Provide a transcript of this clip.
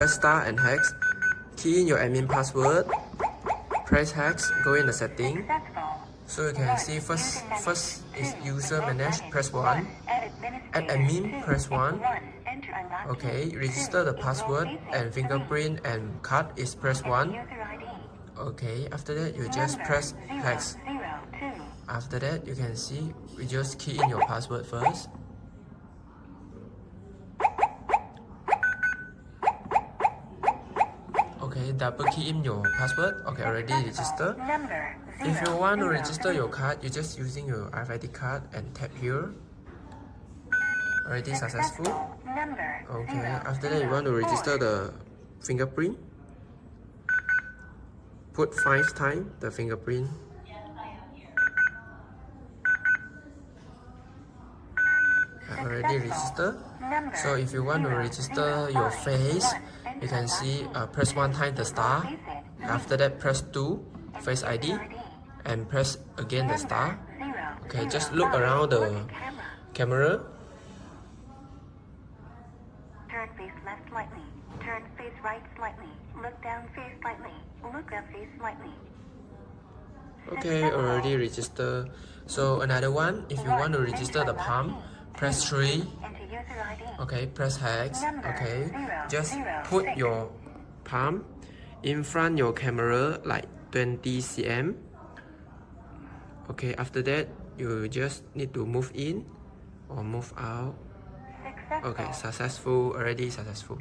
Press star and hex. Key in your admin password. Press hex. Go in the setting. So you can see first is user manage. Press 1. Add admin. Press 1. Okay. Register the password and fingerprint and card is press 1. Okay. After that you just press hex. After that you can see we just key in your password first. Okay, double key in your password. Okay, already registered. If you want to register your card, you're just using your RFID card and tap here. Already successful. Okay, after that you want to register the fingerprint. Put 5 times the fingerprint. Already registered. So if you want to register your face, you can see press 1 time the star. After that press 2 face ID and press again the star. Okay, just look around the camera. Turn face left slightly. Turn face right slightly. Look down face slightly. Look up face slightly. Okay, already registered. So another one, if you want to register the palm, press 3. Okay, press hex. Okay, just put your palm in front your camera like 20 cm. Okay, after that you just need to move in or move out. Okay, successful, already successful.